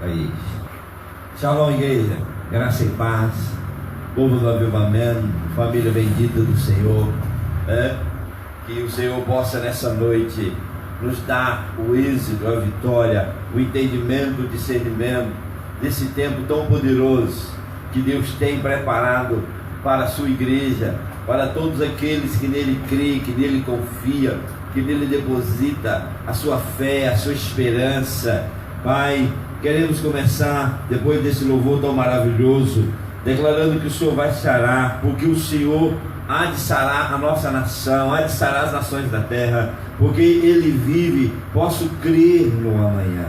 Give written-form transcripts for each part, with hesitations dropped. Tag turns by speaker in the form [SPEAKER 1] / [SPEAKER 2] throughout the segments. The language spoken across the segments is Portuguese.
[SPEAKER 1] país. Shalom, igreja, graça e paz, povo do avivamento, família bendita do Senhor, que o Senhor possa nessa noite nos dar o êxito, a vitória, o entendimento, o discernimento desse tempo tão poderoso que Deus tem preparado para a sua igreja, para todos aqueles que nele creem, que nele confiam, que nele deposita a sua fé, a sua esperança. Pai, queremos começar, depois desse louvor tão maravilhoso, declarando que o Senhor vai sarar, porque o Senhor há de sarar a nossa nação, há de sarar as nações da terra, porque Ele vive. Posso crer no amanhã.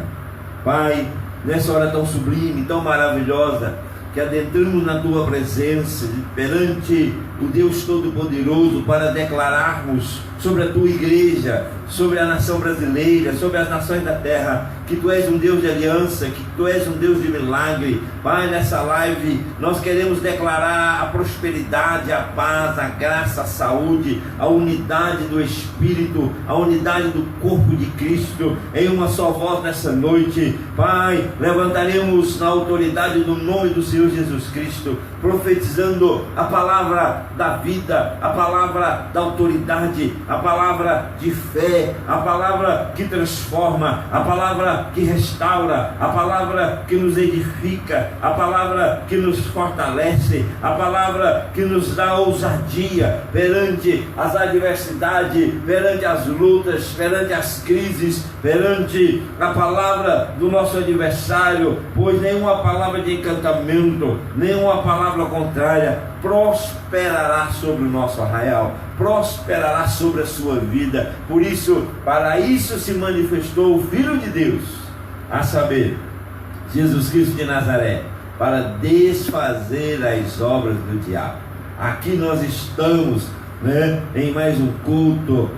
[SPEAKER 1] Pai, nessa hora tão sublime, tão maravilhosa, que adentramos na Tua presença, perante o Deus Todo-Poderoso, para declararmos sobre a Tua igreja, sobre a nação brasileira, sobre as nações da terra, que Tu és um Deus de aliança, que Tu és um Deus de milagre. Pai, nessa live nós queremos declarar a prosperidade, a paz, a graça, a saúde, a unidade do Espírito, a unidade do corpo de Cristo, em uma só voz nessa noite. Pai, levantaremos na autoridade do nome do Senhor Jesus Cristo, profetizando a palavra da vida, a palavra da autoridade, a palavra de fé, a palavra que transforma, a palavra que restaura, a palavra que nos edifica, a palavra que nos fortalece, a palavra que nos dá ousadia perante as adversidades, perante as lutas, perante as crises, perante a palavra do nosso adversário, pois nenhuma palavra de encantamento, nenhuma palavra contrária prosperará sobre o nosso arraial, prosperará sobre a sua vida. Por isso, para isso se manifestou o Filho de Deus, a saber, Jesus Cristo de Nazaré, para desfazer as obras do diabo. Aqui nós estamos, em mais um culto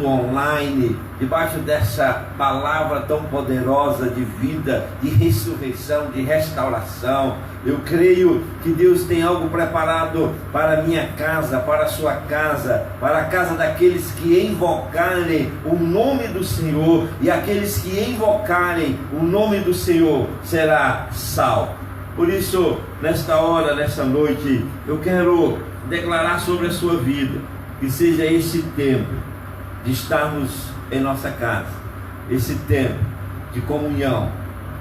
[SPEAKER 1] online, debaixo dessa palavra tão poderosa de vida, de ressurreição, de restauração. Eu creio que Deus tem algo preparado para a minha casa, para a sua casa, para a casa daqueles que invocarem o nome do Senhor, e aqueles que invocarem o nome do Senhor será salvo. Por isso, nesta hora, nesta noite, eu quero declarar sobre a sua vida, que seja esse tempo de estarmos em nossa casa, esse tempo de comunhão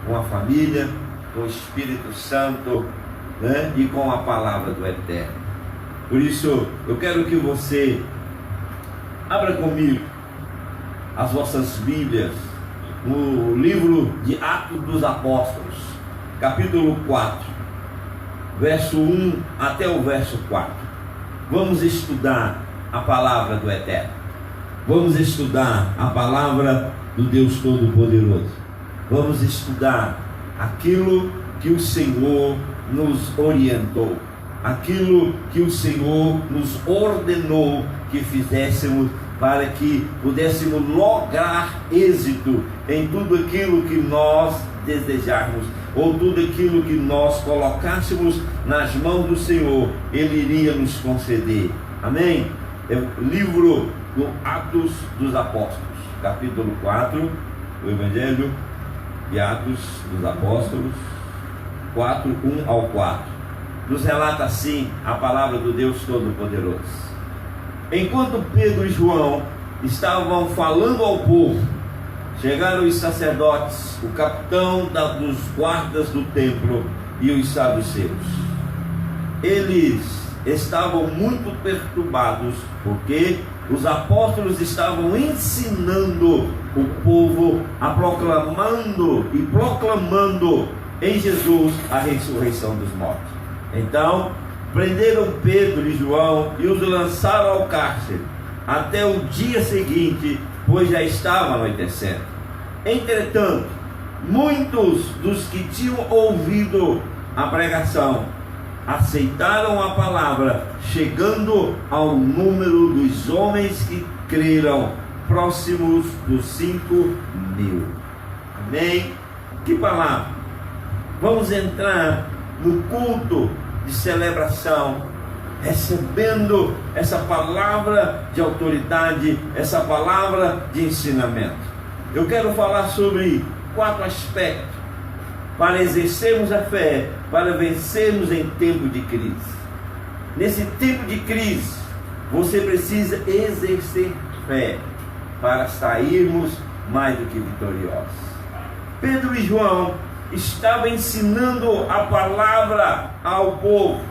[SPEAKER 1] com a família, com o Espírito Santo, e com a palavra do Eterno. Por isso, eu quero que você abra comigo as vossas Bíblias no livro de Atos dos Apóstolos, capítulo 4, verso 1 até o verso 4. Vamos estudar a palavra do Eterno. Vamos estudar a palavra do Deus Todo-Poderoso. Vamos estudar aquilo que o Senhor nos orientou, aquilo que o Senhor nos ordenou que fizéssemos, para que pudéssemos lograr êxito em tudo aquilo que nós desejarmos, ou tudo aquilo que nós colocássemos nas mãos do Senhor, Ele iria nos conceder. Amém? É o livro do Atos dos Apóstolos, capítulo 4, o Evangelho de Atos dos Apóstolos, 4, 1 ao 4. Nos relata assim a palavra do Deus Todo-Poderoso. Enquanto Pedro e João estavam falando ao povo, chegaram os sacerdotes, o capitão dos guardas do templo e os saduceus. Eles estavam muito perturbados, porque os apóstolos estavam ensinando o povo a proclamando em Jesus a ressurreição dos mortos. Então, prenderam Pedro e João e os lançaram ao cárcere até o dia seguinte, pois já estava anoitecendo. Entretanto, muitos dos que tinham ouvido a pregação aceitaram a palavra, chegando ao número dos homens que creram, próximos dos 5.000. Amém? Que palavra! Vamos entrar no culto de celebração, recebendo essa palavra de autoridade, essa palavra de ensinamento. Eu quero falar sobre 4 aspectos para exercermos a fé, para vencermos em tempo de crise. Nesse tempo de crise, você precisa exercer fé para sairmos mais do que vitoriosos. Pedro e João estavam ensinando a palavra ao povo.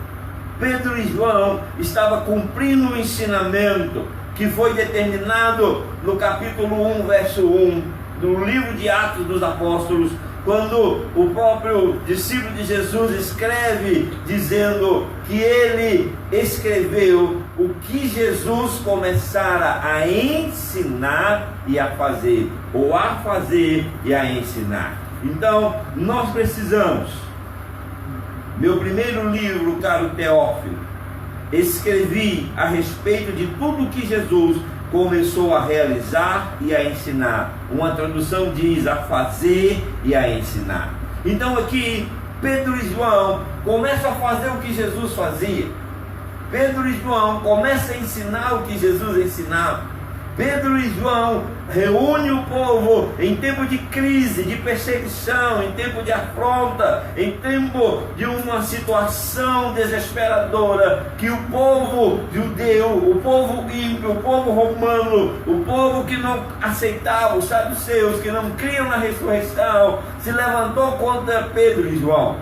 [SPEAKER 1] Pedro e João estavam cumprindo o ensinamento que foi determinado no capítulo 1, verso 1, do livro de Atos dos Apóstolos, quando o próprio discípulo de Jesus escreve, dizendo que ele escreveu o que Jesus começara a ensinar e a fazer, ou a fazer e a ensinar. Então, nós precisamos, meu primeiro livro, caro Teófilo, escrevi a respeito de tudo que Jesus começou a realizar e a ensinar. Uma tradução diz a fazer e a ensinar. Então aqui, Pedro e João começam a fazer o que Jesus fazia. Pedro e João começam a ensinar o que Jesus ensinava. Pedro e João reúnem o povo em tempo de crise, de perseguição, em tempo de afronta, em tempo de uma situação desesperadora, que o povo judeu, o povo ímpio, o povo romano, o povo que não aceitava, os saduceus, que não criam na ressurreição, se levantou contra Pedro e João.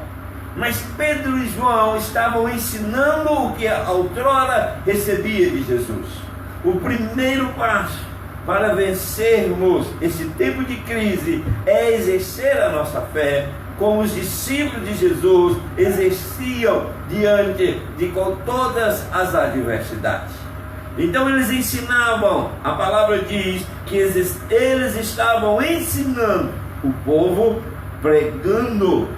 [SPEAKER 1] Mas Pedro e João estavam ensinando o que outrora recebia de Jesus. O primeiro passo para vencermos esse tempo de crise é exercer a nossa fé, como os discípulos de Jesus exerciam diante de todas as adversidades. Então eles ensinavam, a palavra diz que eles estavam ensinando o povo, pregando,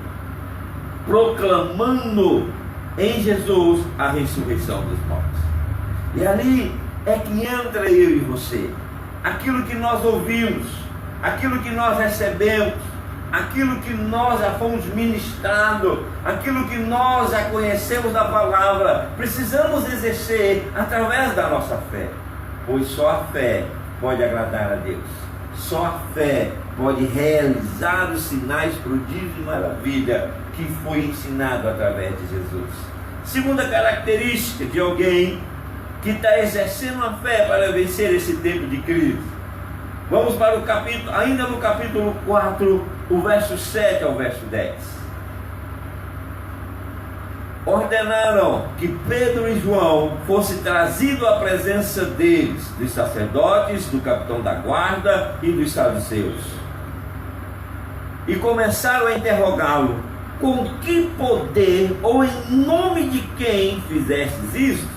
[SPEAKER 1] proclamando em Jesus a ressurreição dos mortos. E ali é que entra eu e você. Aquilo que nós ouvimos, aquilo que nós recebemos, aquilo que nós já fomos ministrados, aquilo que nós já conhecemos da palavra, precisamos exercer através da nossa fé, pois só a fé pode agradar a Deus. Só a fé pode realizar os sinais, prodígios e maravilha que foi ensinado através de Jesus. Segunda característica de alguém que está exercendo a fé para vencer esse tempo de crise. Vamos para o capítulo, ainda no capítulo 4, o verso 7 ao verso 10. Ordenaram que Pedro e João fossem trazidos à presença deles, dos sacerdotes, do capitão da guarda e dos saduceus. E começaram a interrogá-lo: com que poder ou em nome de quem fizestes isto?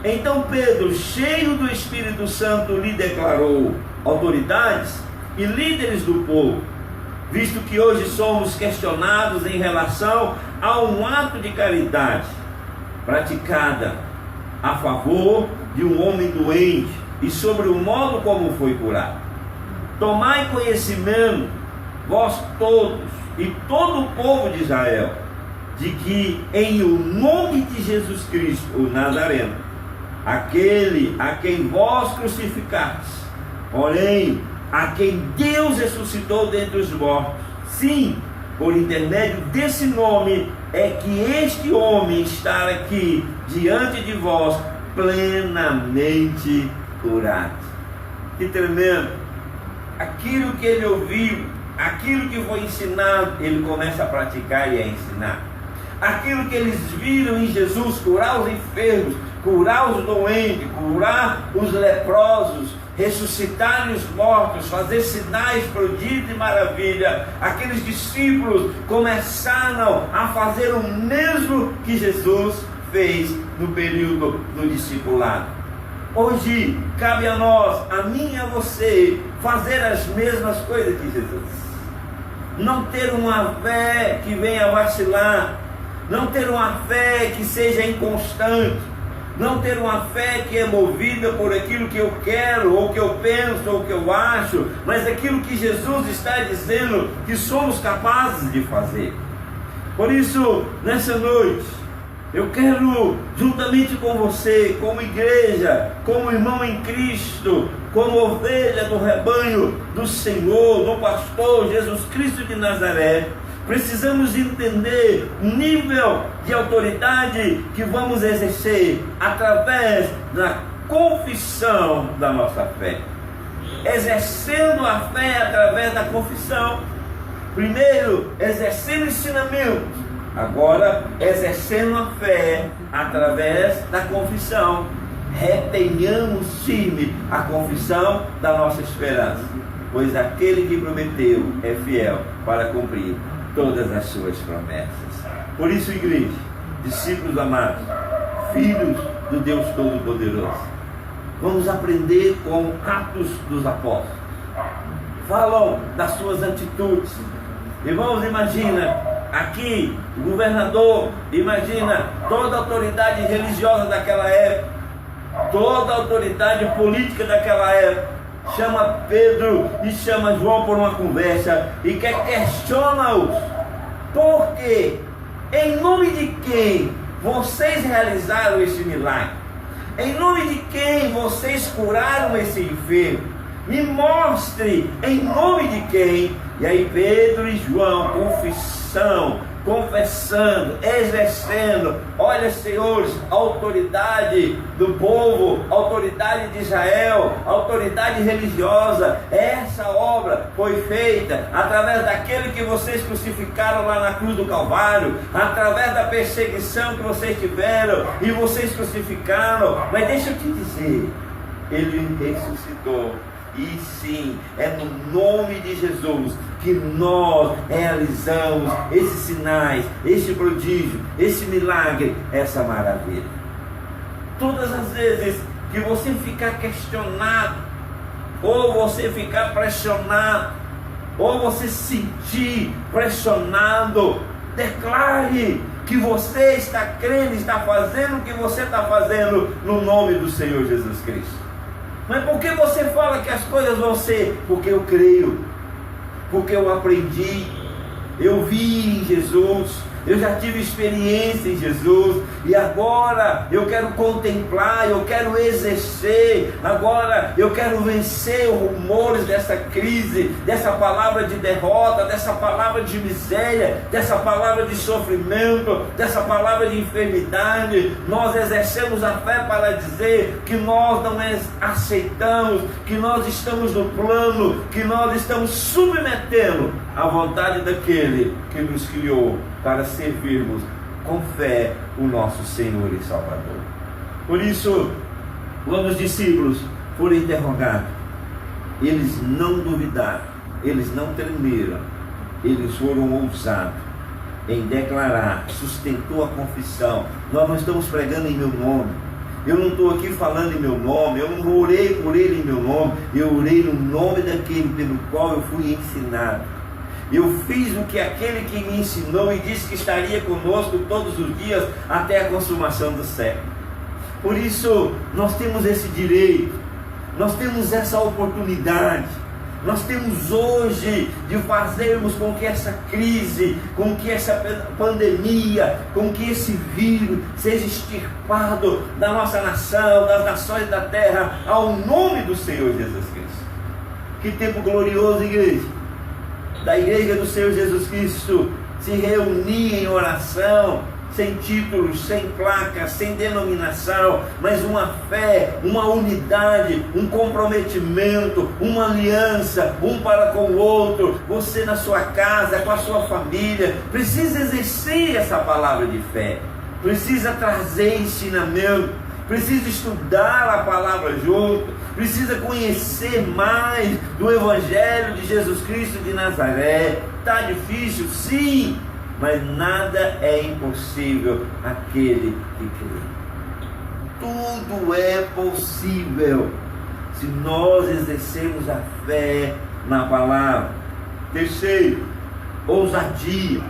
[SPEAKER 1] Então Pedro, cheio do Espírito Santo, lhe declarou: autoridades e líderes do povo, visto que hoje somos questionados em relação a um ato de caridade praticada a favor de um homem doente e sobre o modo como foi curado. Tomai conhecimento, vós todos e todo o povo de Israel, de que em o nome de Jesus Cristo, o Nazareno, aquele a quem vós crucificastes, porém a quem Deus ressuscitou dentre os mortos, sim, por intermédio desse nome é que este homem está aqui diante de vós plenamente curado. Que tremendo! Aquilo que ele ouviu, aquilo que foi ensinado, ele começa a praticar e a ensinar. Aquilo que eles viram em Jesus, curar os enfermos, curar os doentes, curar os leprosos, ressuscitar os mortos, fazer sinais, prodígios e maravilha. Aqueles discípulos começaram a fazer o mesmo que Jesus fez no período do discipulado. Hoje cabe a nós, a mim e a você, fazer as mesmas coisas que Jesus. Não ter uma fé que venha vacilar, não ter uma fé que seja inconstante, não ter uma fé que é movida por aquilo que eu quero, ou que eu penso, ou que eu acho, mas aquilo que Jesus está dizendo que somos capazes de fazer. Por isso, nessa noite, eu quero, juntamente com você, como igreja, como irmão em Cristo, como ovelha do rebanho do Senhor, do pastor Jesus Cristo de Nazaré, Precisamos entender o nível de autoridade que vamos exercer através da confissão da nossa fé. Exercendo a fé através da confissão. Primeiro, exercendo o ensinamento. Agora, exercendo a fé através da confissão. Retenhamos firme a confissão da nossa esperança, pois aquele que prometeu é fiel para cumprir todas as suas promessas. Por isso, igreja, discípulos amados, filhos do Deus Todo-Poderoso, vamos aprender com Atos dos Apóstolos. Falam das suas atitudes. Irmãos, imagina aqui o governador, imagina toda a autoridade religiosa daquela época, toda a autoridade política daquela época, chama Pedro e chama João por uma conversa e questiona-os. Por quê? Em nome de quem vocês realizaram esse milagre? Em nome de quem vocês curaram esse enfermo? Me mostre em nome de quem. E aí Pedro e João, confessando, exercendo, olha, senhores, autoridade do povo, autoridade de Israel, autoridade religiosa, essa obra foi feita através daquele que vocês crucificaram lá na cruz do Calvário, através da perseguição que vocês tiveram, e vocês crucificaram, mas deixa eu te dizer, ele ressuscitou. E sim, é no nome de Jesus que nós realizamos esses sinais, esse prodígio, esse milagre, essa maravilha. Todas as vezes que você ficar questionado, ou você ficar pressionado, ou você se sentir pressionado, declare que você está crendo, está fazendo o que você está fazendo no nome do Senhor Jesus Cristo. Mas por que você fala que as coisas vão ser? Porque eu creio, porque eu aprendi, eu vi em Jesus, eu já tive experiência em Jesus, e agora eu quero contemplar, eu quero exercer, agora eu quero vencer os rumores dessa crise, dessa palavra de derrota, dessa palavra de miséria, dessa palavra de sofrimento, dessa palavra de enfermidade. Nós exercemos a fé para dizer que nós não aceitamos, que nós estamos no plano, que nós estamos submetendo à vontade daquele que nos criou para servirmos com fé o nosso Senhor e Salvador. Por isso, quando os discípulos foram interrogados, eles não duvidaram, eles não tremeram, eles foram ousados em declarar, sustentou a confissão. Nós não estamos pregando em meu nome, eu não estou aqui falando em meu nome, eu não orei por ele em meu nome, eu orei no nome daquele pelo qual eu fui ensinado. Eu fiz o que aquele que me ensinou e disse que estaria conosco todos os dias até a consumação do século. Por isso, nós temos esse direito, nós temos essa oportunidade, nós temos hoje de fazermos com que essa crise, com que essa pandemia, com que esse vírus seja extirpado da nossa nação, das nações da terra, ao nome do Senhor Jesus Cristo. Que tempo glorioso, igreja! Da igreja do Senhor Jesus Cristo se reunir em oração, sem títulos, sem placas, sem denominação, mas uma fé, uma unidade, um comprometimento, uma aliança, um para com o outro. Você na sua casa, com a sua família, precisa exercer essa palavra de fé, precisa trazer ensinamento, precisa estudar a palavra junto, precisa conhecer mais do Evangelho de Jesus Cristo de Nazaré. Está difícil? Sim, mas nada é impossível àquele que crê. Tudo é possível se nós exercermos a fé na palavra. Terceiro, ousadia.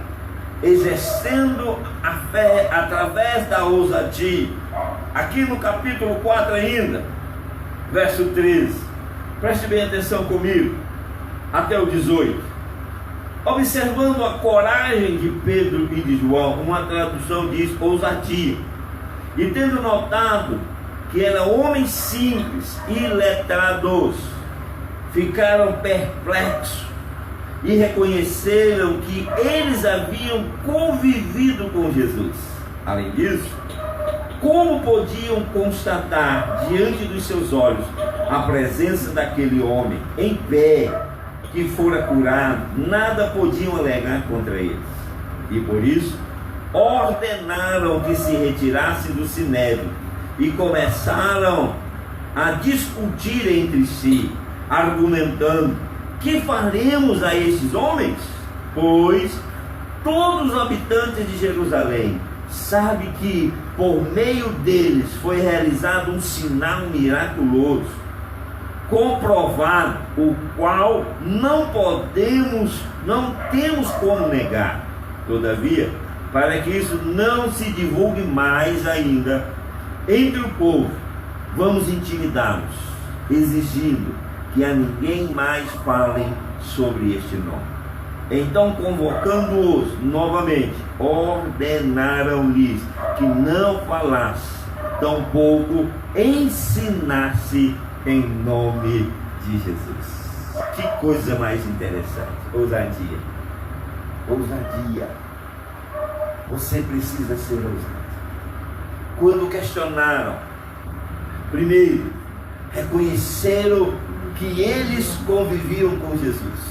[SPEAKER 1] Exercendo a fé através da ousadia. Aqui no capítulo 4 ainda, verso 13, preste bem atenção comigo, até o 18. Observando a coragem de Pedro e de João, uma tradução diz ousadia, e tendo notado que eram homens simples e letrados, ficaram perplexos e reconheceram que eles haviam convivido com Jesus. Além disso, como podiam constatar diante dos seus olhos a presença daquele homem em pé que fora curado, nada podiam alegar contra eles. E por isso ordenaram que se retirassem do sinédrio e começaram a discutir entre si, argumentando: que faremos a estes homens? Pois todos os habitantes de Jerusalém sabem que por meio deles foi realizado um sinal miraculoso, comprovado, o qual não temos como negar. Todavia, para que isso não se divulgue mais ainda entre o povo, vamos intimidá-los, exigindo que a ninguém mais falem sobre este nome. Então, convocando-os novamente, ordenaram-lhes que não falasse, tampouco ensinasse em nome de Jesus. Que coisa mais interessante. Ousadia. Ousadia. Você precisa ser ousado. Quando questionaram, primeiro, reconheceram que eles conviviam com Jesus.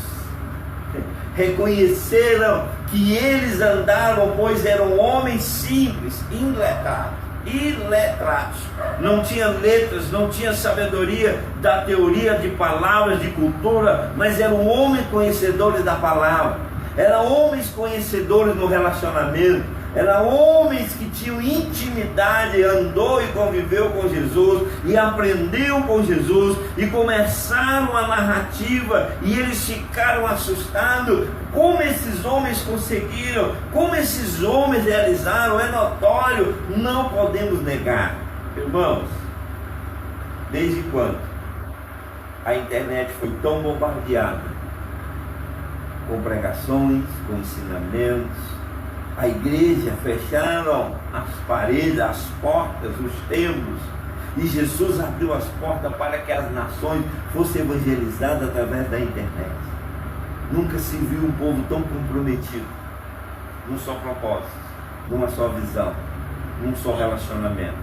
[SPEAKER 1] Reconheceram que eles andaram, pois eram homens simples, iletrados, não tinha letras, não tinha sabedoria da teoria de palavras, de cultura, mas eram homens conhecedores da palavra, eram homens conhecedores no relacionamento, eram homens que tinham intimidade, andou e conviveu com Jesus e aprendeu com Jesus e começaram a narrativa e eles ficaram assustados. Como esses homens conseguiram, como esses homens realizaram, é notório, não podemos negar. Irmãos, desde quando a internet foi tão bombardeada com pregações, com ensinamentos, a igreja fecharam as paredes, as portas, os templos, e Jesus abriu as portas para que as nações fossem evangelizadas através da internet. Nunca se viu um povo tão comprometido num só propósito, numa só visão, num só relacionamento,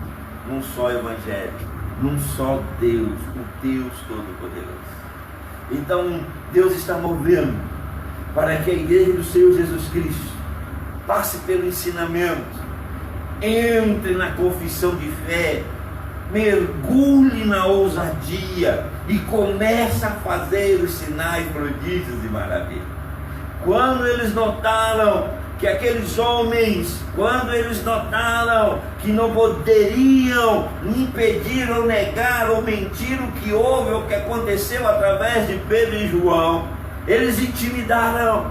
[SPEAKER 1] num só evangelho, num só Deus, o Deus Todo-Poderoso. Então Deus está movendo para que a igreja do Senhor Jesus Cristo passe pelo ensinamento, entre na confissão de fé, mergulhe na ousadia e comece a fazer os sinais, prodígios e maravilhas. Quando eles notaram que aqueles homens, quando eles notaram que não poderiam impedir ou negar ou mentir o que houve ou o que aconteceu através de Pedro e João, eles intimidaram.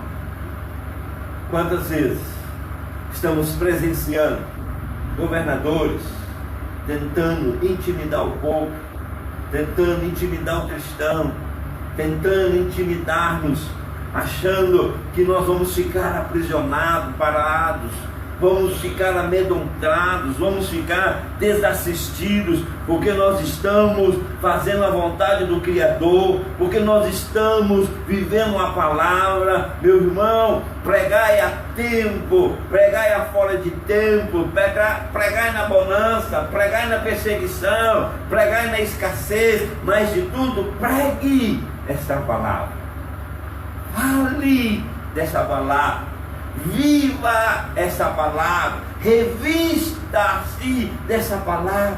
[SPEAKER 1] Quantas vezes estamos presenciando governadores tentando intimidar o povo, tentando intimidar o cristão, tentando intimidar-nos, achando que nós vamos ficar aprisionados, parados, vamos ficar amedrontados, vamos ficar desassistidos, porque nós estamos fazendo a vontade do Criador, porque nós estamos vivendo a palavra. Meu irmão, pregai a tempo, pregai a fora de tempo, pregai na bonança, pregai na perseguição, pregai na escassez, mas de tudo, pregue esta palavra, fale dessa palavra, viva essa palavra, revista-se dessa palavra,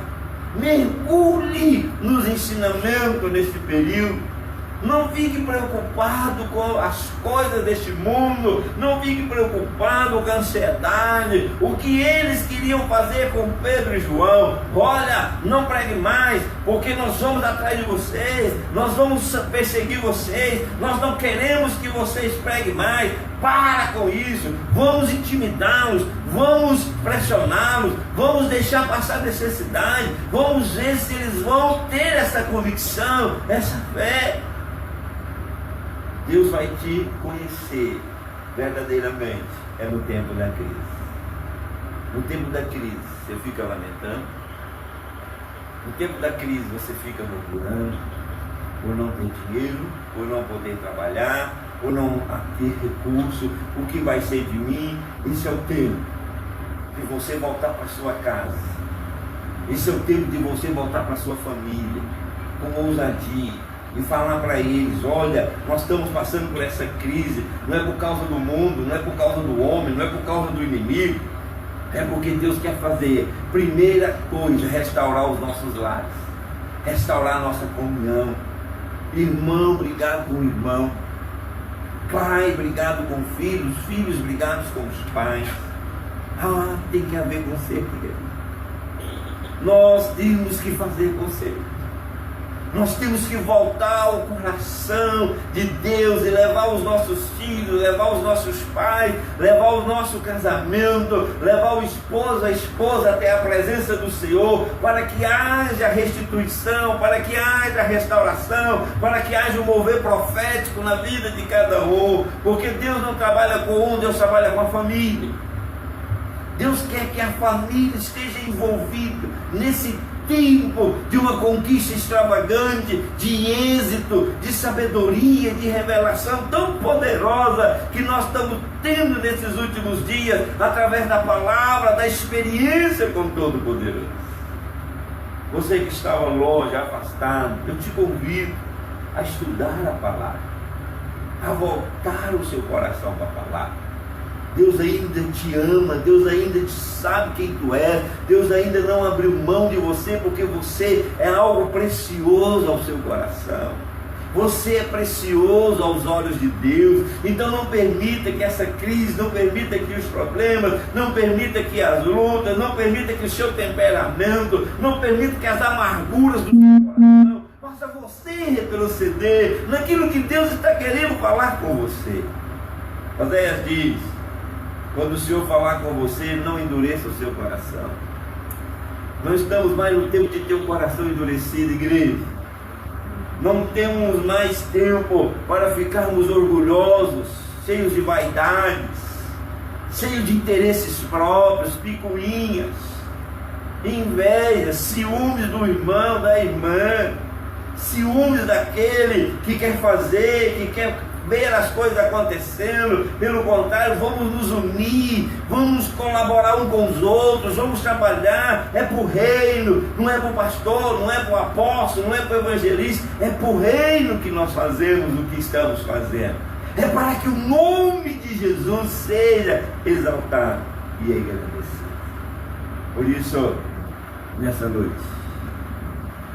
[SPEAKER 1] mergulhe nos ensinamentos neste período. Não fique preocupado com as coisas deste mundo, não fique preocupado com a ansiedade, o que eles queriam fazer com Pedro e João. Olha, não pregue mais, porque nós vamos atrás de vocês, nós vamos perseguir vocês, nós não queremos que vocês preguem mais. Para com isso, vamos intimidá-los, vamos pressioná-los, vamos deixar passar necessidade, vamos ver se eles vão ter essa convicção, essa fé. Deus vai te conhecer verdadeiramente é no tempo da crise. No tempo da crise você fica lamentando, no tempo da crise você fica murmurando, por não ter dinheiro, por não poder trabalhar, por não ter recurso. O que vai ser de mim? Esse é o tempo de você voltar para sua casa. Esse é o tempo de você voltar para sua família com ousadia e falar para eles: olha, nós estamos passando por essa crise, não é por causa do mundo, não é por causa do homem, não é por causa do inimigo, é porque Deus quer fazer, primeira coisa, restaurar os nossos lares, restaurar a nossa comunhão. Irmão brigado com irmão, pai brigado com filhos, filhos brigados com os pais. Tem que haver conserto, querido. Nós temos que fazer conserto. Nós temos que voltar ao coração de Deus e levar os nossos filhos, levar os nossos pais, levar o nosso casamento, levar o esposo, a esposa até a presença do Senhor, para que haja restituição, para que haja restauração, para que haja um mover profético na vida de cada um, porque Deus não trabalha com um, Deus trabalha com a família. Deus quer que a família esteja envolvida nesse tempo de uma conquista extravagante, de êxito, de sabedoria, de revelação tão poderosa que nós estamos tendo nesses últimos dias, através da palavra, da experiência com o Todo-Poderoso. Você que estava longe, afastado, eu te convido a estudar a palavra, a voltar o seu coração para a palavra. Deus ainda te ama, Deus ainda te sabe quem tu és, Deus ainda não abriu mão de você, porque você é algo precioso ao seu coração. Você é precioso aos olhos de Deus. Então não permita que essa crise, não permita que os problemas, não permita que as lutas, não permita que o seu temperamento, não permita que as amarguras do seu coração faça você retroceder naquilo que Deus está querendo falar com você. Oséias diz: quando o Senhor falar com você, não endureça o seu coração. Não estamos mais no tempo de ter o coração endurecido, igreja. Não temos mais tempo para ficarmos orgulhosos, cheios de vaidades, cheios de interesses próprios, picuinhas, inveja, ciúmes do irmão, da irmã, ciúmes daquele que quer fazer, que quer ver as coisas acontecendo. Pelo contrário, vamos nos unir, vamos colaborar um com os outros, vamos trabalhar. É para o reino, não é para o pastor, não é para o apóstolo, não é para o evangelista, é para o reino que nós fazemos o que estamos fazendo. É para que o nome de Jesus seja exaltado e agradecido. Por isso, nessa noite,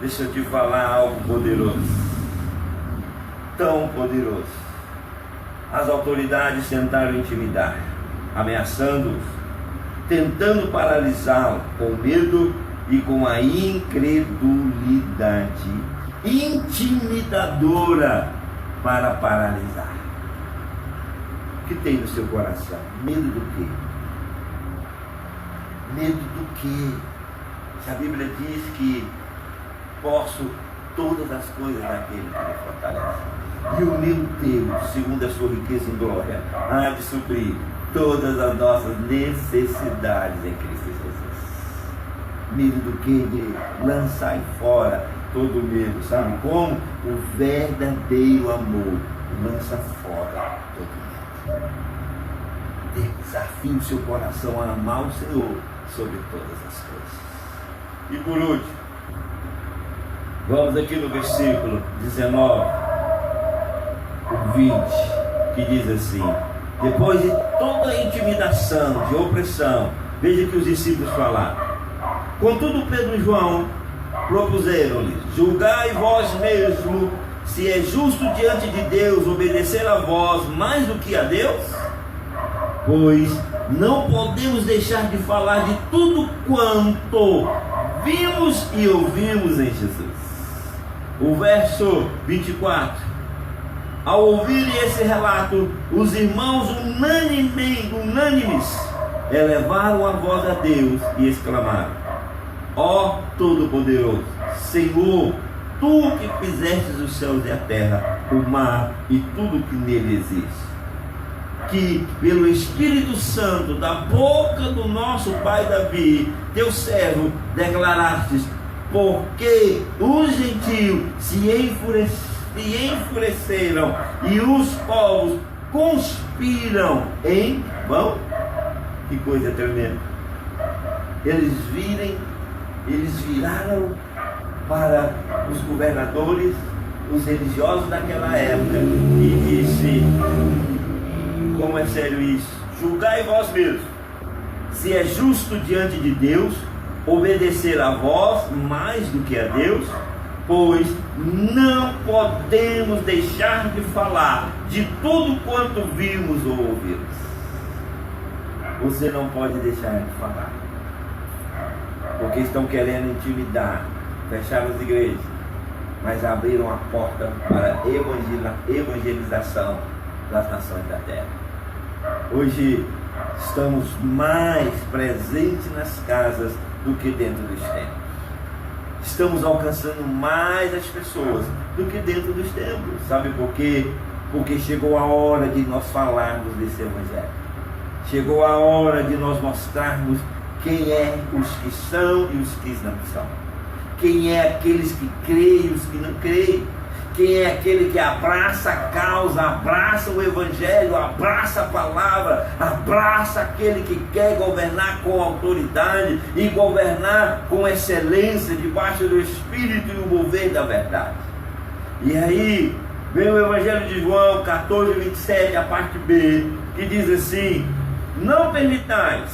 [SPEAKER 1] deixa eu te falar algo poderoso, tão poderoso. As autoridades tentaram intimidar, ameaçando-os, tentando paralisá-lo com medo e com a incredulidade intimidadora para paralisar. O que tem no seu coração? Medo do quê? Medo do quê? Se a Bíblia diz que posso todas as coisas daquele que me fortalece. E o meu Deus, segundo a sua riqueza em glória, há de suprir todas as nossas necessidades em Cristo Jesus. Medo do que, igreja? Lançai fora todo medo. Sabe como? O verdadeiro amor lança fora todo medo. Desafie o seu coração a amar o Senhor sobre todas as coisas. E por último, vamos aqui no versículo 19, o 20, que diz assim: depois de toda a intimidação, de opressão, veja que os discípulos falaram. Contudo, Pedro e João propuseram-lhes: julgai vós mesmo se é justo diante de Deus obedecer a vós mais do que a Deus, pois não podemos deixar de falar de tudo quanto vimos e ouvimos em Jesus. O verso 24: ao ouvirem esse relato, os irmãos unânimes elevaram a voz a Deus e exclamaram: ó Todo-Poderoso, Senhor, tu que fizestes os céus e a terra, o mar e tudo que nele existe, que pelo Espírito Santo da boca do nosso pai Davi, teu servo, declarastes, porque os gentios se enfureceram e enfureceram, e os povos conspiram em vão. Que coisa tremenda. Eles viraram para os governadores, os religiosos daquela época, e disse: como é sério isso? Julgai vós mesmos, se é justo diante de Deus obedecer a vós mais do que a Deus, pois não podemos deixar de falar de tudo quanto vimos ou ouvimos. Você não pode deixar de falar, porque estão querendo intimidar, fecharam as igrejas, mas abriram a porta para a evangelização das nações da terra. Hoje estamos mais presentes nas casas do que dentro dos templos. Estamos alcançando mais as pessoas do que dentro dos templos. Sabe por quê? Porque chegou a hora de nós falarmos desse evangelho. Chegou a hora de nós mostrarmos quem é os que são e os que não são. Quem é aqueles que creem e os que não creem. Quem é aquele que abraça a causa, abraça o evangelho, abraça a palavra, abraça aquele que quer governar com autoridade e governar com excelência debaixo do Espírito e o mover da verdade. E aí vem o evangelho de João 14, 27, a parte B, que diz assim: não permitais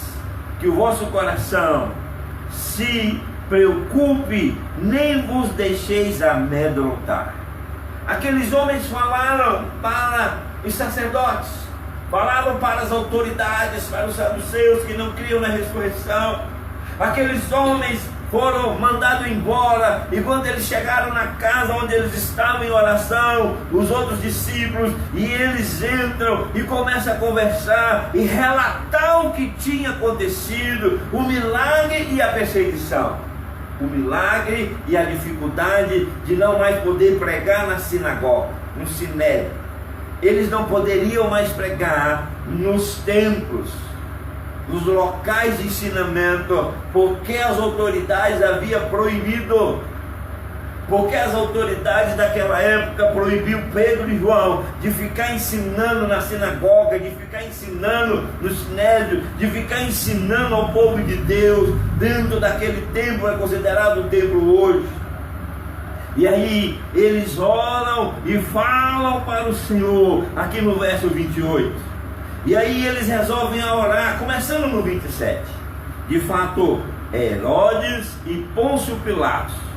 [SPEAKER 1] que o vosso coração se preocupe, nem vos deixeis amedrontar. Aqueles homens falaram para os sacerdotes, falaram para as autoridades, para os saduceus que não criam na ressurreição. Aqueles homens foram mandados embora, e quando eles chegaram na casa onde eles estavam em oração, os outros discípulos, e eles entram e começam a conversar e relatar o que tinha acontecido, o milagre e a perseguição. O milagre e a dificuldade de não mais poder pregar na sinagoga, no sinédrio. Eles não poderiam mais pregar nos templos, nos locais de ensinamento, porque as autoridades haviam proibido. Porque as autoridades daquela época proibiam Pedro e João de ficar ensinando na sinagoga, de ficar ensinando no sinédrio, de ficar ensinando ao povo de Deus dentro daquele templo, é considerado o templo hoje. E aí eles oram e falam para o Senhor, aqui no verso 28. E aí eles resolvem orar, começando no 27. De fato, Herodes e Pôncio Pilatos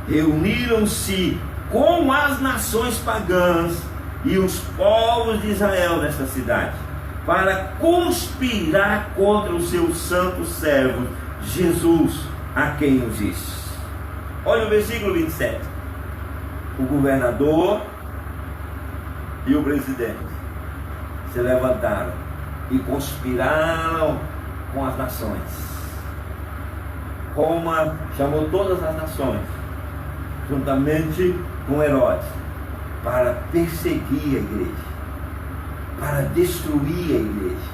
[SPEAKER 1] reuniram-se com as nações pagãs e os povos de Israel nesta cidade, para conspirar contra o seu santo servo Jesus, a quem ungiste. Olha o versículo 27. O governador e o presidente se levantaram e conspiraram com as nações. Roma chamou todas as nações, juntamente com Herodes, para perseguir a igreja, para destruir a igreja,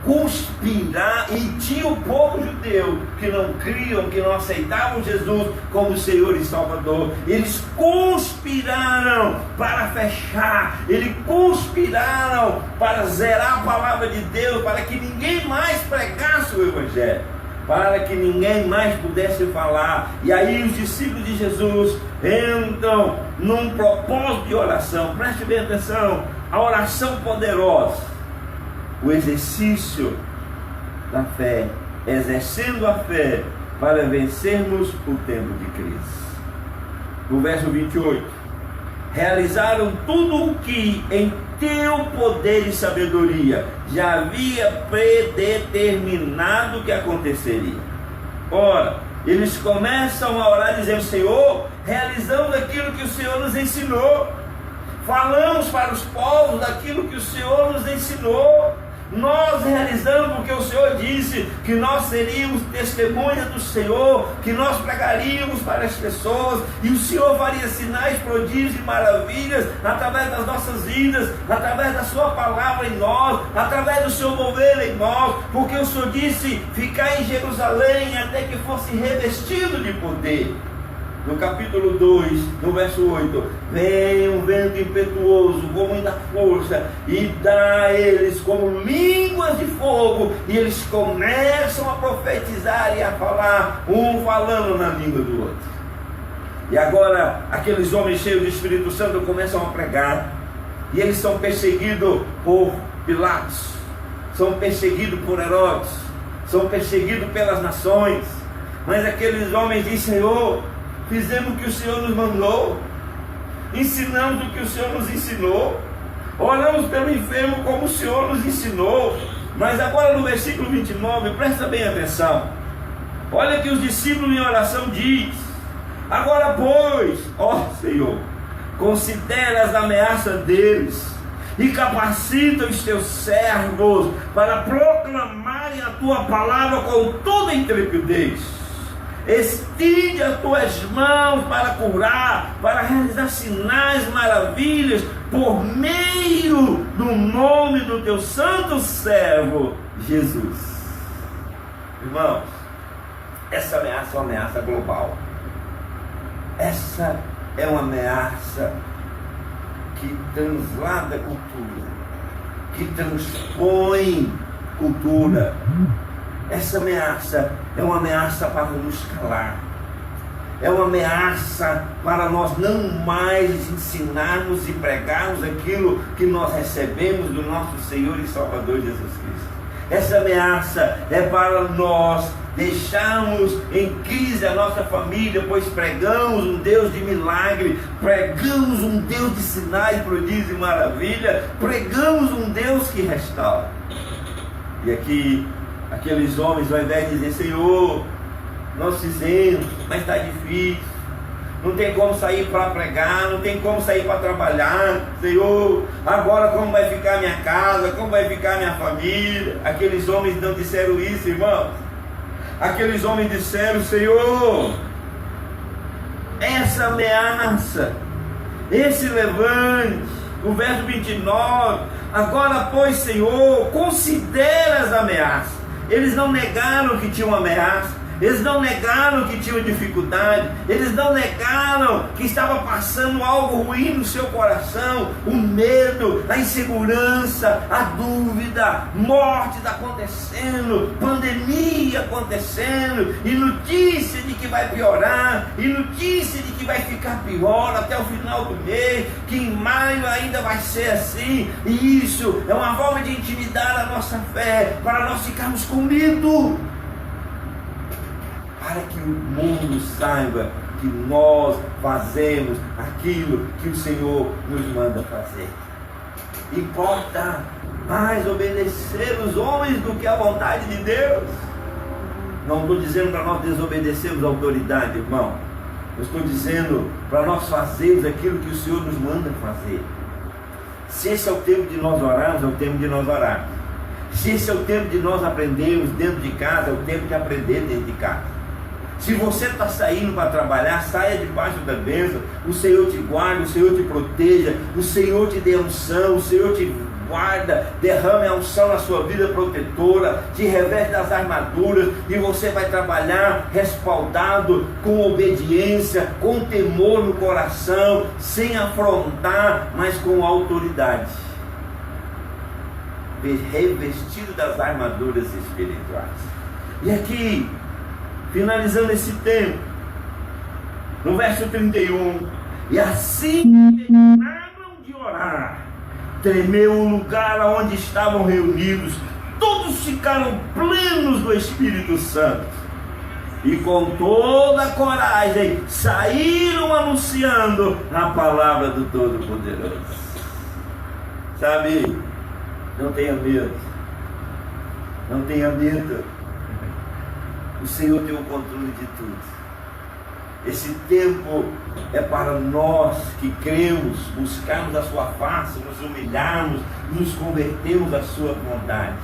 [SPEAKER 1] conspirar. E tinha o povo judeu que não criam, que não aceitavam Jesus como Senhor e Salvador. Eles conspiraram para fechar, eles conspiraram para zerar a palavra de Deus, para que ninguém mais pregasse o evangelho, para que ninguém mais pudesse falar. E aí os discípulos de Jesus entram num propósito de oração. Preste bem atenção, a oração poderosa, o exercício da fé, exercendo a fé para vencermos o tempo de crise. No verso 28, realizaram tudo o que em teu poder e sabedoria já havia predeterminado que aconteceria. Ora, eles começam a orar dizendo: Senhor, realizamos aquilo que o Senhor nos ensinou, falamos para os povos daquilo que o Senhor nos ensinou, nós realizamos porque o Senhor disse que nós seríamos testemunhas do Senhor, que nós pregaríamos para as pessoas, e o Senhor faria sinais, prodígios e maravilhas através das nossas vidas, através da sua palavra em nós, através do seu mover em nós, porque o Senhor disse: ficar em Jerusalém até que fosse revestido de poder. no capítulo 2, no verso 8, vem um vento impetuoso com muita força e dá a eles como línguas de fogo, e eles começam a profetizar e a falar, um falando na língua do outro. E agora aqueles homens cheios do Espírito Santo começam a pregar, e eles são perseguidos por Pilatos, são perseguidos por Herodes, são perseguidos pelas nações, mas aqueles homens dizem: Senhor, fizemos o que o Senhor nos mandou, ensinamos o que o Senhor nos ensinou, oramos pelo enfermo como o Senhor nos ensinou. Mas agora no versículo 29, presta bem atenção, olha que os discípulos em oração diz: agora pois, ó Senhor, considera as ameaças deles e capacita os teus servos para proclamarem a tua palavra com toda intrepidez. Estende as tuas mãos para curar, para realizar sinais, maravilhas, por meio do nome do teu santo servo Jesus. Irmãos, essa ameaça é uma ameaça global. Essa é uma ameaça que translada cultura, que transpõe cultura. Essa ameaça é uma ameaça para nos calar, é uma ameaça para nós não mais ensinarmos e pregarmos aquilo que nós recebemos do nosso Senhor e Salvador Jesus Cristo. Essa ameaça é para nós deixarmos em crise a nossa família, pois pregamos um Deus de milagre, pregamos um Deus de sinais, prodígios e maravilha, pregamos um Deus que restaura. E aqui aqueles homens, ao invés de dizer: Senhor, nós fizemos, mas está difícil, não tem como sair para pregar, não tem como sair para trabalhar, Senhor, agora como vai ficar minha casa, como vai ficar minha família? Aqueles homens não disseram isso, irmãos. Aqueles homens disseram: Senhor, essa ameaça, esse levante, o verso 29, agora pois, Senhor, considera as ameaças. Eles não negaram que tinha uma ameaça, eles não negaram que tinham dificuldade, eles não negaram que estava passando algo ruim no seu coração, o medo, a insegurança, a dúvida, mortes acontecendo, pandemia acontecendo, e notícia de que vai piorar, e notícia de que vai ficar pior até o final do mês, que em maio ainda vai ser assim, e isso é uma forma de intimidar a nossa fé, para nós ficarmos com medo, para que o mundo saiba que nós fazemos aquilo que o Senhor nos manda fazer. Importa mais obedecer os homens do que a vontade de Deus. Não estou dizendo para nós desobedecermos a autoridade, irmão. Eu estou dizendo para nós fazermos aquilo que o Senhor nos manda fazer. Se esse é o tempo de nós orarmos, é o tempo de nós orarmos. Se esse é o tempo de nós aprendermos dentro de casa, é o tempo de aprender dentro de casa. Se você está saindo para trabalhar, saia debaixo da bênção. O Senhor te guarda, o Senhor te proteja, o Senhor te dê unção, o Senhor te guarda, derrame a unção na sua vida protetora, te reveste das armaduras, e você vai trabalhar respaldado, com obediência, com temor no coração, sem afrontar, mas com autoridade, revestido das armaduras espirituais. E aqui, finalizando esse tempo, no verso 31, e assim que terminaram de orar, tremeu o lugar onde estavam reunidos, todos ficaram plenos do Espírito Santo, e com toda a coragem saíram anunciando a palavra do Todo-Poderoso. Sabe, não tenha medo, não tenha medo. O Senhor tem o controle de tudo. Esse tempo é para nós que cremos, buscarmos a sua face, nos humilharmos, nos convertermos à sua vontade.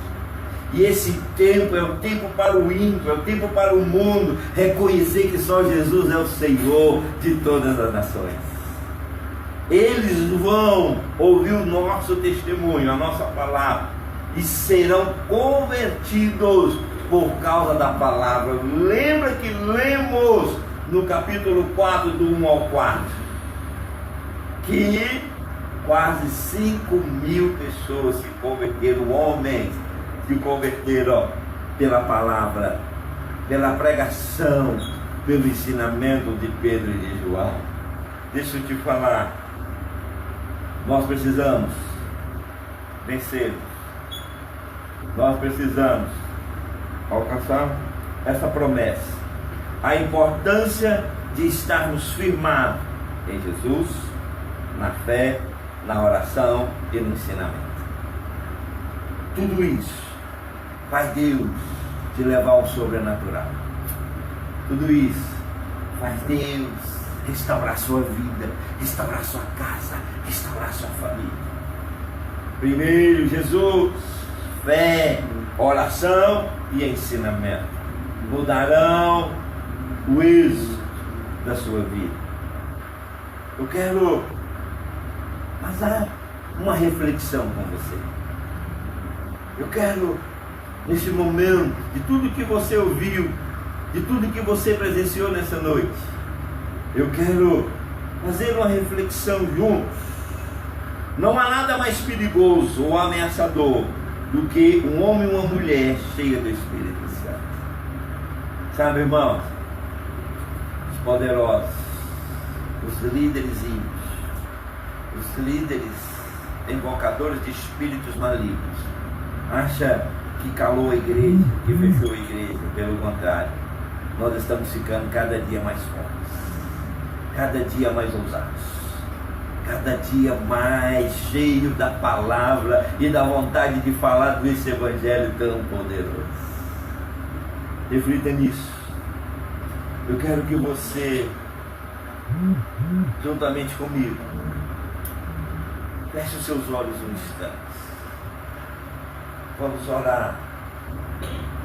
[SPEAKER 1] E esse tempo é o tempo para o ímpio, é o tempo para o mundo reconhecer que só Jesus é o Senhor de todas as nações. Eles vão ouvir o nosso testemunho, a nossa palavra, e serão convertidos por causa da palavra. Lembra que lemos no capítulo 4, do 1 ao 4, que quase 5.000 pessoas se converteram, homens se converteram pela palavra, pela pregação, pelo ensinamento de Pedro e de João. Deixa eu te falar, nós precisamos vencer, nós precisamos alcançar essa promessa, a importância de estarmos firmados em Jesus, na fé, na oração e no ensinamento. Tudo isso faz Deus te levar ao sobrenatural. Tudo isso faz Deus restaurar sua vida, restaurar sua casa, restaurar sua família. Primeiro, Jesus, fé, oração e ensinamento mudarão o êxito da sua vida. Eu quero fazer uma reflexão com você. Eu quero, nesse momento, de tudo que você ouviu, de tudo que você presenciou nessa noite, eu quero fazer uma reflexão juntos. Não há nada mais perigoso ou ameaçador do que um homem e uma mulher cheia do Espírito Santo. Sabe, irmãos, os poderosos, os líderes ímpios, os líderes invocadores de espíritos malignos, acha que calou a igreja, que fechou a igreja. Pelo contrário, nós estamos ficando cada dia mais fortes, cada dia mais ousados, cada dia mais cheio da palavra e da vontade de falar desse evangelho tão poderoso. Reflita nisso. Eu quero que você, juntamente comigo, feche os seus olhos um instante. Vamos orar,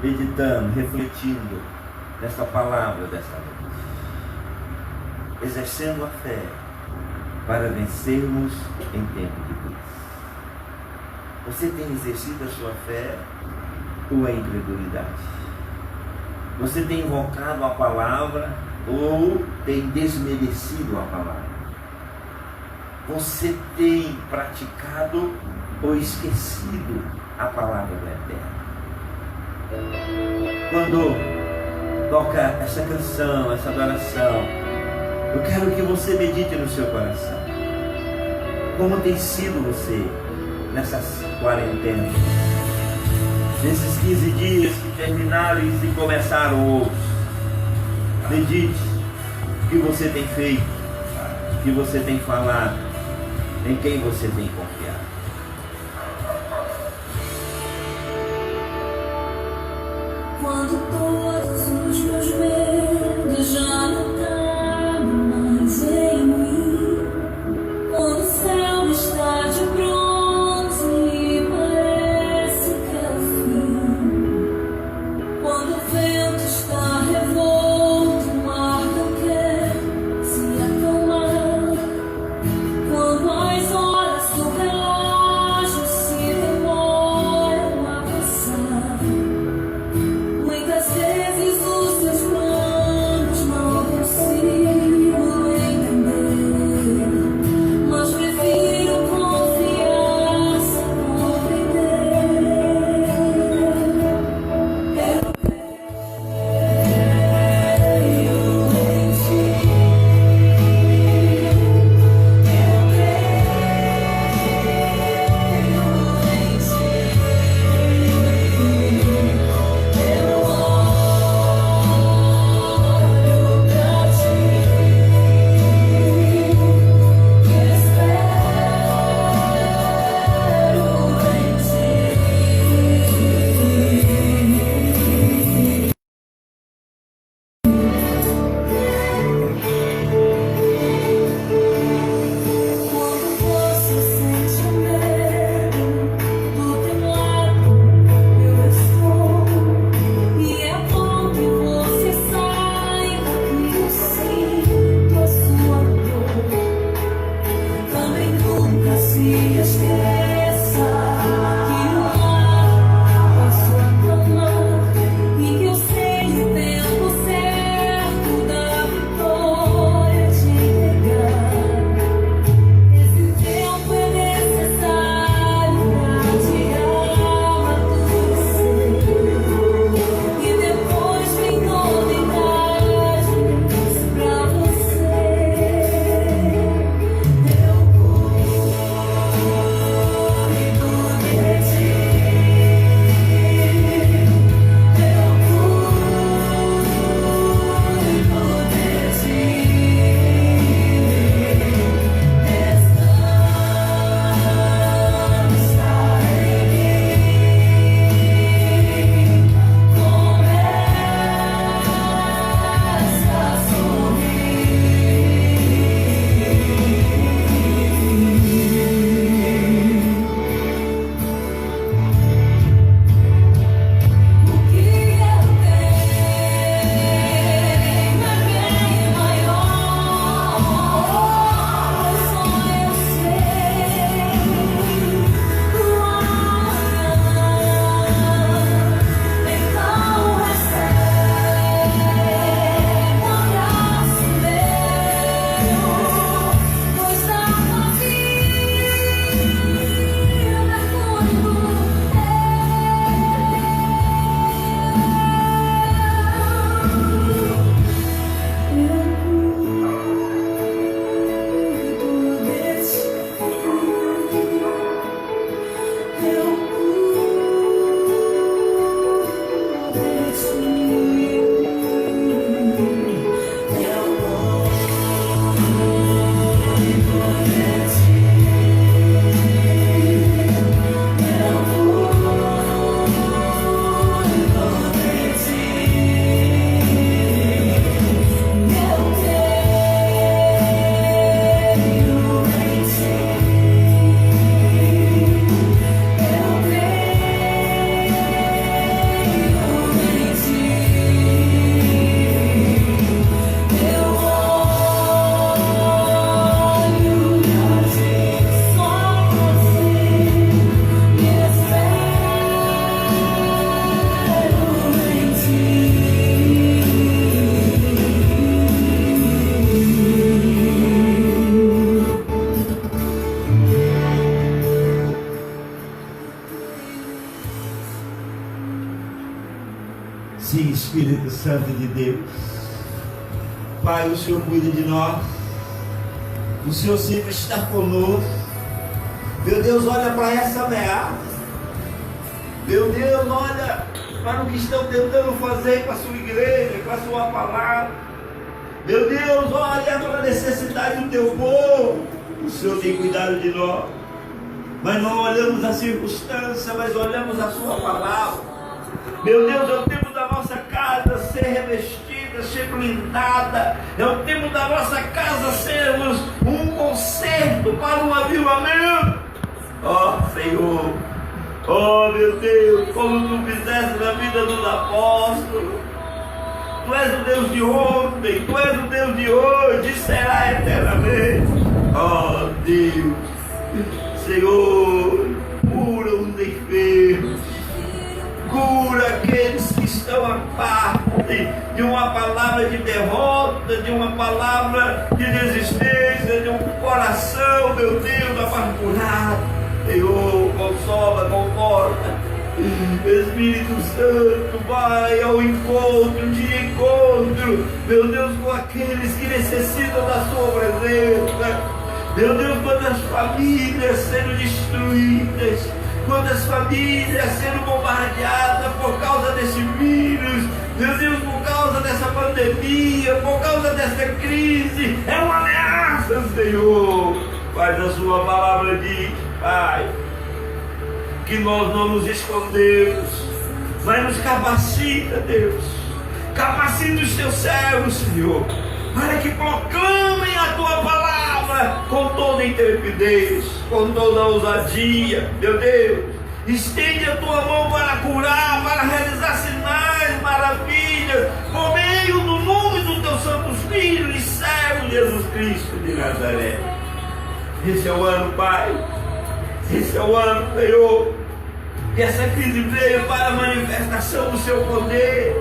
[SPEAKER 1] meditando, refletindo nessa palavra dessa noite, exercendo a fé para vencermos em tempo de crise. Você tem exercido a sua fé ou a incredulidade? Você tem invocado a palavra ou tem desmerecido a palavra? Você tem praticado ou esquecido a palavra do Eterno? Quando toca essa canção, essa adoração, eu quero que você medite no seu coração. Como tem sido você nessas quarentenas? Nesses 15 dias que terminaram e se começaram outros. Medite o que você tem feito, o que você tem falado, em quem você tem confiado.
[SPEAKER 2] Quando todos os meus medos já não cabem mais em mim, quando o céu está de bronze e parece que é o fim, quando o vento está revolto, o mar não quer se acalmar, quando as horas são
[SPEAKER 1] Sim, Espírito Santo de Deus. Pai, o Senhor cuida de nós. O Senhor sempre está conosco. Meu Deus, olha para essa ameaça. Meu Deus, olha para o que estão tentando fazer com a sua igreja, com a sua palavra. Meu Deus, olha para a necessidade do teu povo. O Senhor tem cuidado de nós. Mas não olhamos a circunstância, mas olhamos a sua palavra. Meu Deus, é o tempo da nossa casa ser revestida, ser blindada. É o tempo da nossa casa sermos um conserto para um avivamento. Ó Senhor, ó meu Deus, como tu fizeste na vida dos apóstolos. Tu és o Deus de ontem, tu és o Deus de hoje e será eternamente. Ó Deus, Senhor, cura os enfermos, cura aqueles que estão à parte de uma palavra de derrota, de uma palavra de desistência, de um coração, meu Deus, amargurado. Senhor, consola, conforta. Espírito Santo, vai ao encontro, de encontro, meu Deus, com aqueles que necessitam da sua presença. Meu Deus, quantas famílias sendo destruídas, quantas famílias sendo bombardeadas por causa desse vírus, meu Deus, por causa dessa pandemia, por causa dessa crise, é uma ameaça, Senhor. Faz a sua palavra diz, Pai, que nós não nos escondemos, mas nos capacita, Deus, capacita os teus servos, Senhor, para que proclamem a tua palavra com toda intrepidez, com toda ousadia. Meu Deus, estende a tua mão para curar, para realizar sinais, maravilhas, por meio do nome dos teus santos filhos e servos Jesus Cristo de Nazaré. Esse é o ano, Pai, esse é o ano, Senhor, que essa crise veio para a manifestação do seu poder.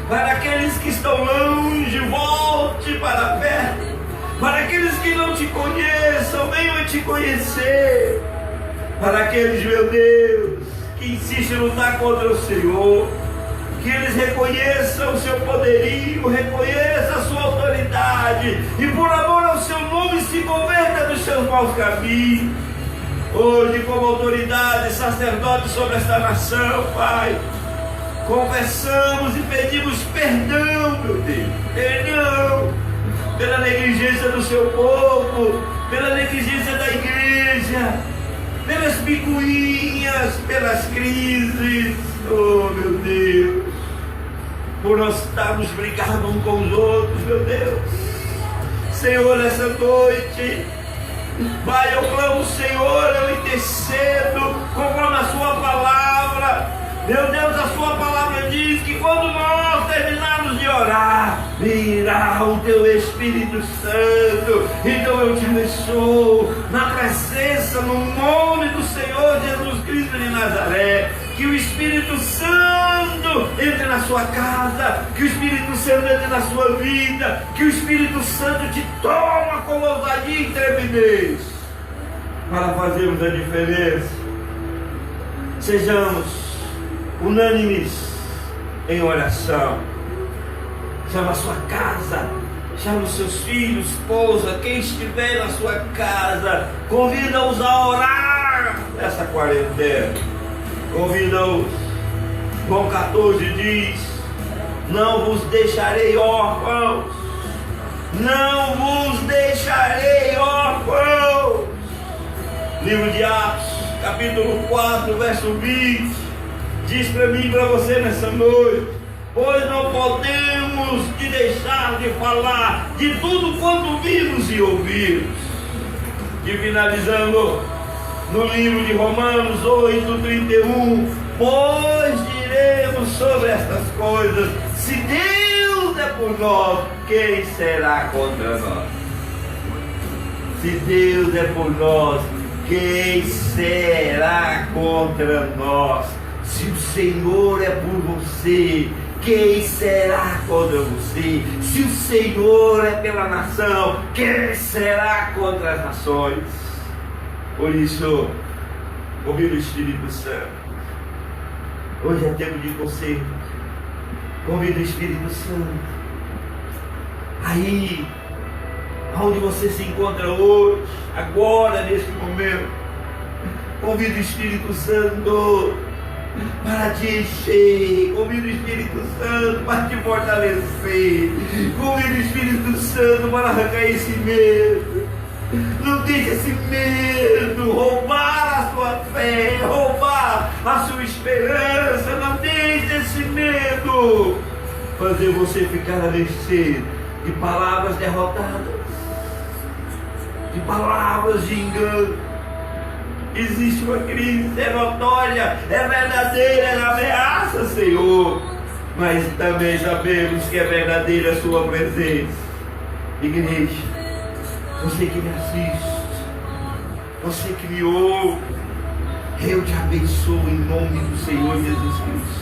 [SPEAKER 1] Para aqueles que estão longe, volte para perto. Para aqueles que não te conheçam, venham te conhecer. Para aqueles, meu Deus, que insistem em lutar contra o Senhor, que eles reconheçam o seu poderio, reconheçam a sua autoridade e por amor ao seu nome se converta dos seus maus caminhos. Hoje, como autoridade, sacerdote sobre esta nação, Pai, confessamos e pedimos perdão, meu Deus, perdão pela negligência do seu povo, pela negligência da igreja, pelas picuinhas, pelas crises, oh meu Deus, por nós estarmos brigando uns com os outros, meu Deus. Senhor, nessa noite, Pai, eu clamo o Senhor, eu intercedo, conforme a sua palavra. Meu Deus, a sua palavra diz que quando nós terminarmos de orar, virá o teu Espírito Santo. Então eu te abençoo na presença, no nome do Senhor Jesus Cristo de Nazaré. Que o Espírito Santo entre na sua casa, que o Espírito Santo entre na sua vida, que o Espírito Santo te toma com ousadia e intrepidez para fazermos a diferença. Sejamos unânimes em oração. Chama a sua casa, chama os seus filhos, esposa, quem estiver na sua casa, convida-os a orar nessa quarentena. Convida-os. João 14 diz: não vos deixarei órfãos, não vos deixarei órfãos. Livro de Atos, capítulo 4, verso 20, diz para mim e para você nessa noite: pois não podemos te deixar de falar de tudo quanto vimos e ouvimos. E finalizando no livro de Romanos 8:31, pois diremos sobre estas coisas: se Deus é por nós, quem será contra nós? Se Deus é por nós, quem será contra nós? Se o Senhor é por você, quem será contra você? Se o Senhor é pela nação, quem será contra as nações? Por isso, convido o Espírito Santo. Hoje é tempo de conselho. Convida o Espírito Santo. Aí, onde você se encontra hoje, agora, neste momento, convida o Espírito Santo para te encher, convida o Espírito Santo para te fortalecer, convida o Espírito Santo para arrancar esse medo. Não deixe esse medo roubar a sua fé, roubar a sua esperança. Não deixe esse medo fazer você ficar a mercê de palavras derrotadas, de palavras de engano. Existe uma crise, é notória, é verdadeira, é ameaça, Senhor, mas também sabemos que é verdadeira a sua presença. Igreja, você que me assiste, você que me ouve, eu te abençoo em nome do Senhor Jesus Cristo.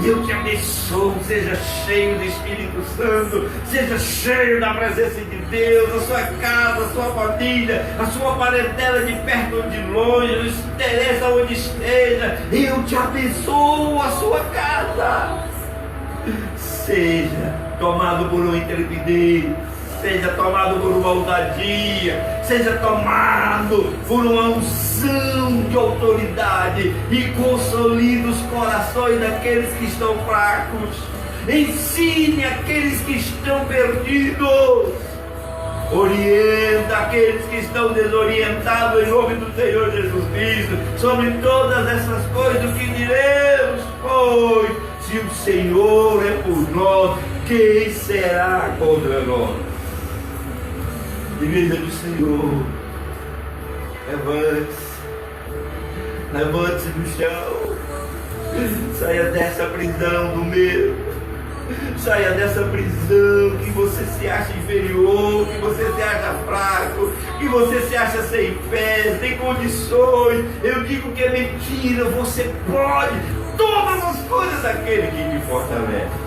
[SPEAKER 1] Eu te abençoo, seja cheio do Espírito Santo, seja cheio da presença de Deus, a sua casa, a sua família, a sua parentela de perto ou de longe, não interessa onde esteja, eu te abençoo a sua casa. Seja tomado por uma intrepidez, seja tomado por uma ousadia, seja tomado por uma unção de autoridade e consolide os corações daqueles que estão fracos. Ensine aqueles que estão perdidos. Orienta aqueles que estão desorientados em nome do Senhor Jesus Cristo. Sobre todas essas coisas o que diremos, pois se o Senhor é por nós, quem será contra nós? Igreja do Senhor, levante-se do chão, saia dessa prisão do medo, saia dessa prisão que você se acha inferior, que você se acha fraco, que você se acha sem fé, sem condições. Eu digo que é mentira, você pode todas as coisas daquele que te fortalece.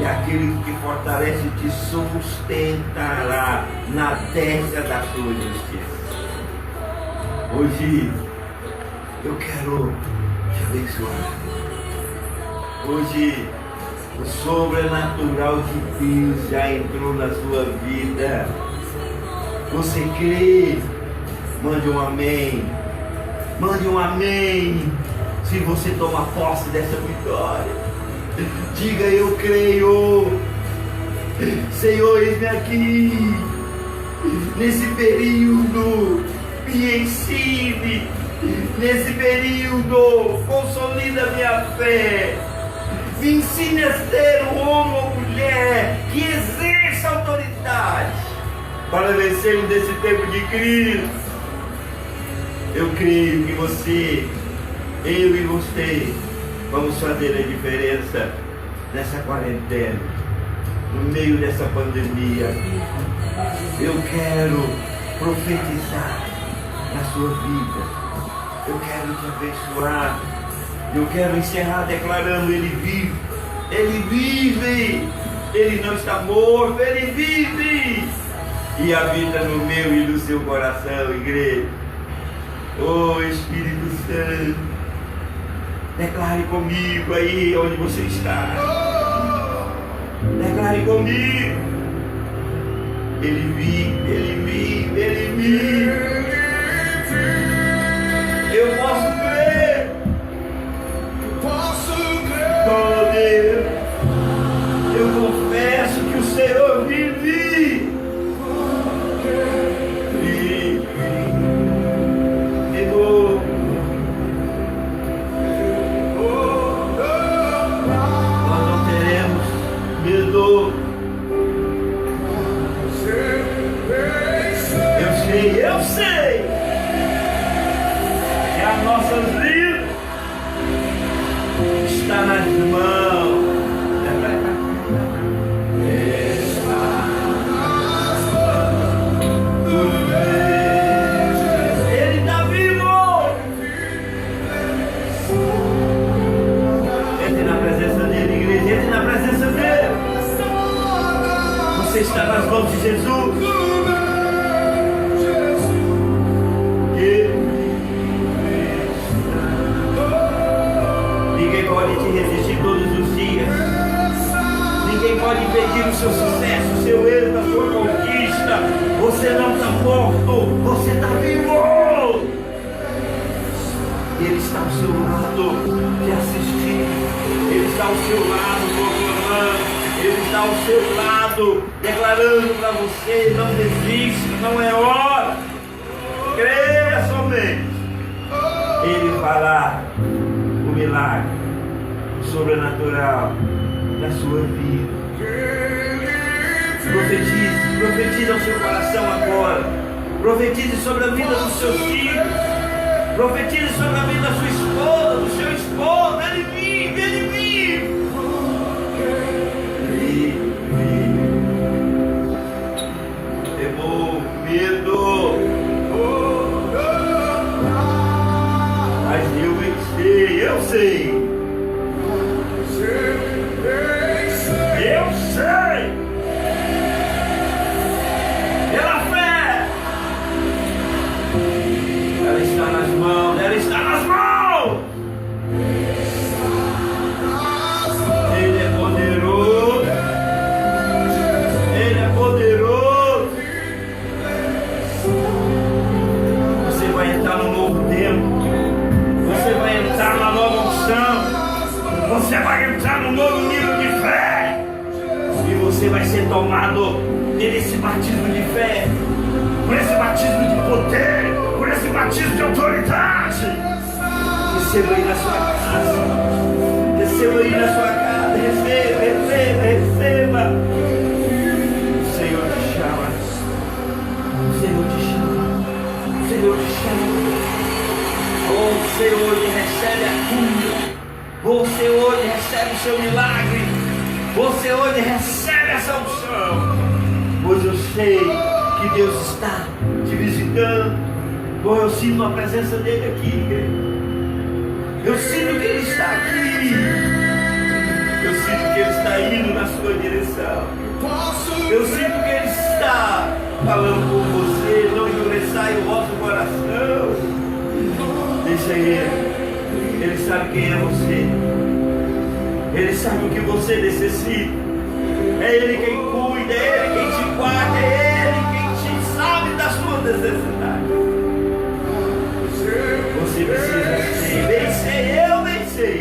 [SPEAKER 1] E aquele que te fortalece te sustentará na destra da sua justiça. Hoje eu quero te abençoar. Hoje o sobrenatural de Deus já entrou na sua vida. Você crê? Mande um amém. Mande um amém. Se você toma posse dessa vitória, diga: eu creio. Senhor, eis-me aqui. Nesse período, me ensine. Nesse período, consolida minha fé. Me ensine a ser um homem ou mulher que exerça autoridade para vencermos desse tempo de crise. Eu creio que você, eu e você, vamos fazer a diferença nessa quarentena, no meio dessa pandemia. Eu quero profetizar na sua vida. Eu quero te abençoar. Eu quero encerrar declarando: Ele vive. Ele vive. Ele não está morto. Ele vive. E habita no meu e no seu coração, igreja. Oh, Espírito Santo, declare comigo aí onde você está. Declare comigo. Ele vive, Ele vive, Ele vive. Eu posso crer. Oh Deus, eu confesso que o Senhor vive. Nós não teremos medo. Eu sei que as nossas vidas está nas mãos. Ele está ao seu lado, te assistindo. Ele está ao seu lado, proclamando. Ele está ao seu lado, declarando para você: não desista, não é hora. Creia somente. Ele fará o milagre sobrenatural da sua vida. Profetize ao seu coração agora. Profetize sobre a vida dos seus filhos. Profetize sobre a vida da sua esposa, do seu esposo. Vem em mim, vem em mim. Temor, medo. Mas eu sei. Pela fé. Ela está nas mãos. Ele é poderoso. Você vai entrar no novo tempo. Você vai entrar na nova unção. Você vai entrar no novo nível de fé. E você vai ser tomado por esse batismo de fé, por esse batismo de poder, por esse batismo de autoridade. Receba aí na sua casa. Receba aí na sua casa. Receba. O Senhor te chama. O Senhor te chama. O Senhor te chama. Oh, Senhor, hoje recebe a cura. Você hoje recebe o seu milagre. Você hoje recebe essa unção. Pois eu sei que Deus está te visitando. Pois eu sinto a presença dele aqui, igreja. Eu sinto que ele está aqui. Eu sinto que ele está indo na sua direção. Eu sinto que ele está falando com você. Não endureçai o vosso coração. Deixa ele. Ele sabe quem é você. Ele sabe o que você necessita. É Ele quem cuida, é Ele quem te guarda, é Ele quem te sabe das suas necessidades. Você precisa ser. Vencer, eu venci.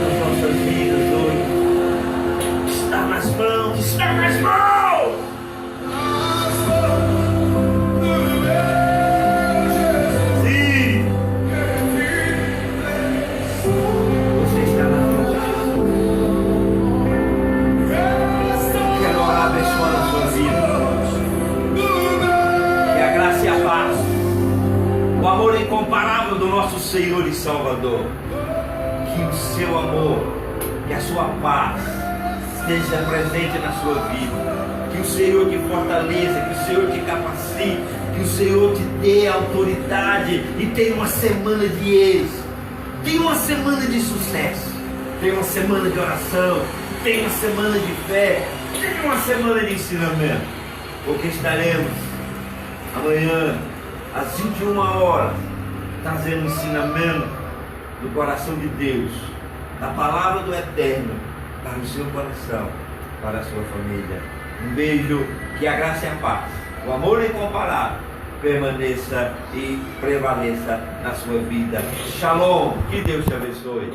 [SPEAKER 1] As nossas vidas hoje está nas mãos, está nas mãos. O amor incomparável do nosso Senhor e Salvador. Que o seu amor e a sua paz esteja presente na sua vida. Que o Senhor te fortaleça, que o Senhor te capacite, que o Senhor te dê autoridade e tenha uma semana de êxito, tenha uma semana de sucesso, tenha uma semana de oração, tenha uma semana de fé, tenha uma semana de ensinamento, porque estaremos amanhã às 21 horas, trazendo ensinamento do coração de Deus, da palavra do Eterno, para o seu coração, para a sua família. Um beijo, que a graça e a paz, o amor incomparável, permaneça e prevaleça na sua vida. Shalom, que Deus te abençoe.